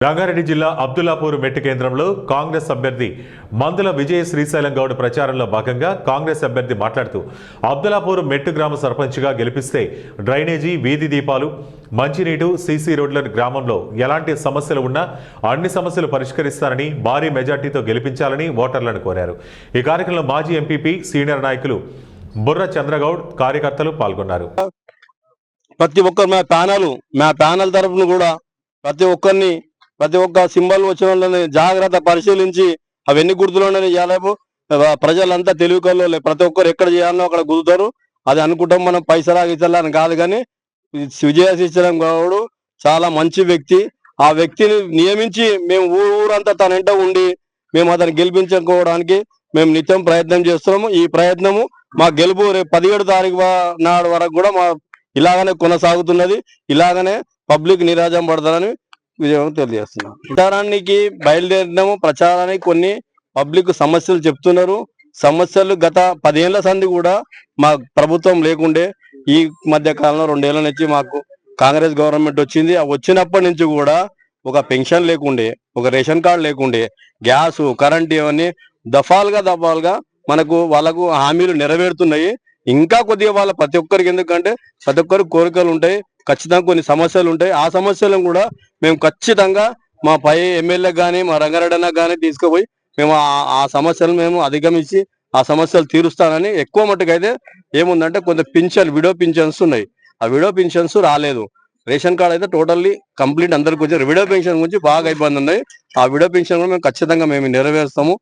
రంగారెడ్డి జిల్లా అబ్దుల్లాపూర్ మెట్టు కేంద్రంలో కాంగ్రెస్ అభ్యర్థి మందుల విజయ శ్రీశైలం గౌడ్ ప్రచారంలో భాగంగా కాంగ్రెస్ అభ్యర్థి మాట్లాడుతూ అబ్దుల్లాపూర్ మెట్టు గ్రామ సర్పంచ్గా గెలిపిస్తే డ్రైనేజీ, వీధి దీపాలు, మంచినీటి, సీసీ రోడ్ల గ్రామంలో ఎలాంటి సమస్యలు ఉన్నా అన్ని సమస్యలు పరిష్కరిస్తారని, భారీ మెజార్టీతో గెలిపించాలని ఓటర్లను కోరారు. ఈ కార్యక్రమంలో మాజీ ఎంపీపీ, సీనియర్ నాయకులు బుర్ర చంద్రగౌడ్, కార్యకర్తలు పాల్గొన్నారు. ప్రతి ఒక్కరు మా ప్యానల్ తరఫున కూడా ప్రతి ఒక్క సింబల్ వచ్చిన వాళ్ళని జాగ్రత్త పరిశీలించి అవన్నీ గుర్తులోనే చేయాలేమో. ప్రజలంతా తెలివికల్లో ప్రతి ఒక్కరు ఎక్కడ చేయాలో అక్కడ గుర్తుతారు. అది అనుకుంటాం మనం పైసలా గిసలా కాదు, కానీ విజయ శ్రీశైలం గౌడ్ చాలా మంచి వ్యక్తి. ఆ వ్యక్తిని నియమించి మేము ఊరంతా తన వెంట ఉండి మేము అతను గెలిపించుకోవడానికి మేము నిత్యం ప్రయత్నం చేస్తున్నాము. ఈ ప్రయత్నము మా గెలుపు రేపు 17 తారీఖు నాడు వరకు కూడా మా ఇలాగనే కొనసాగుతున్నది. ఇలాగనే పబ్లిక్ నిరాజం పడతారని విజయం తెలియజేస్తున్నాం. ప్రచారానికి బయలుదేరినాము. ప్రచారానికి కొన్ని పబ్లిక్ సమస్యలు చెప్తున్నారు. సమస్యలు గత 10 ఏళ్ల సంది కూడా మా ప్రభుత్వం లేకుండే. ఈ మధ్య కాలంలో 2 ఏళ్ల నుంచి మాకు కాంగ్రెస్ గవర్నమెంట్ వచ్చింది. వచ్చినప్పటి నుంచి కూడా ఒక పెన్షన్ లేకుండే, ఒక రేషన్ కార్డు లేకుండే, గ్యాస్, కరెంట్ ఇవన్నీ దఫాలుగా వాళ్ళకు హామీలు నెరవేరుతున్నాయి. ఇంకా కొద్దిగా వాళ్ళ ప్రతి ఒక్కరికి, ఎందుకంటే ప్రతి ఒక్కరికి కోరికలు ఉంటాయి, ఖచ్చితంగా కొన్ని సమస్యలు ఉంటాయి. ఆ సమస్యలను కూడా మేము ఖచ్చితంగా మా పై ఎమ్మెల్యే కానీ మా రంగారెడ్డి అన్న కానీ తీసుకుపోయి మేము ఆ సమస్యలను మేము అధిగమించి ఆ సమస్యలు తీరుస్తానని. ఎక్కువ మట్టుకైతే ఏముందంటే కొంత విడో పింఛన్స్ ఉన్నాయి. ఆ విడో పింఛన్స్ రాలేదు. రేషన్ కార్డ్ అయితే టోటల్లీ కంప్లీట్ అందరికి వచ్చి విడో పెన్షన్ గురించి బాగా ఇబ్బంది ఉన్నాయి. ఆ విడో పెన్షన్ కూడా మేము ఖచ్చితంగా మేము నెరవేరుస్తాము.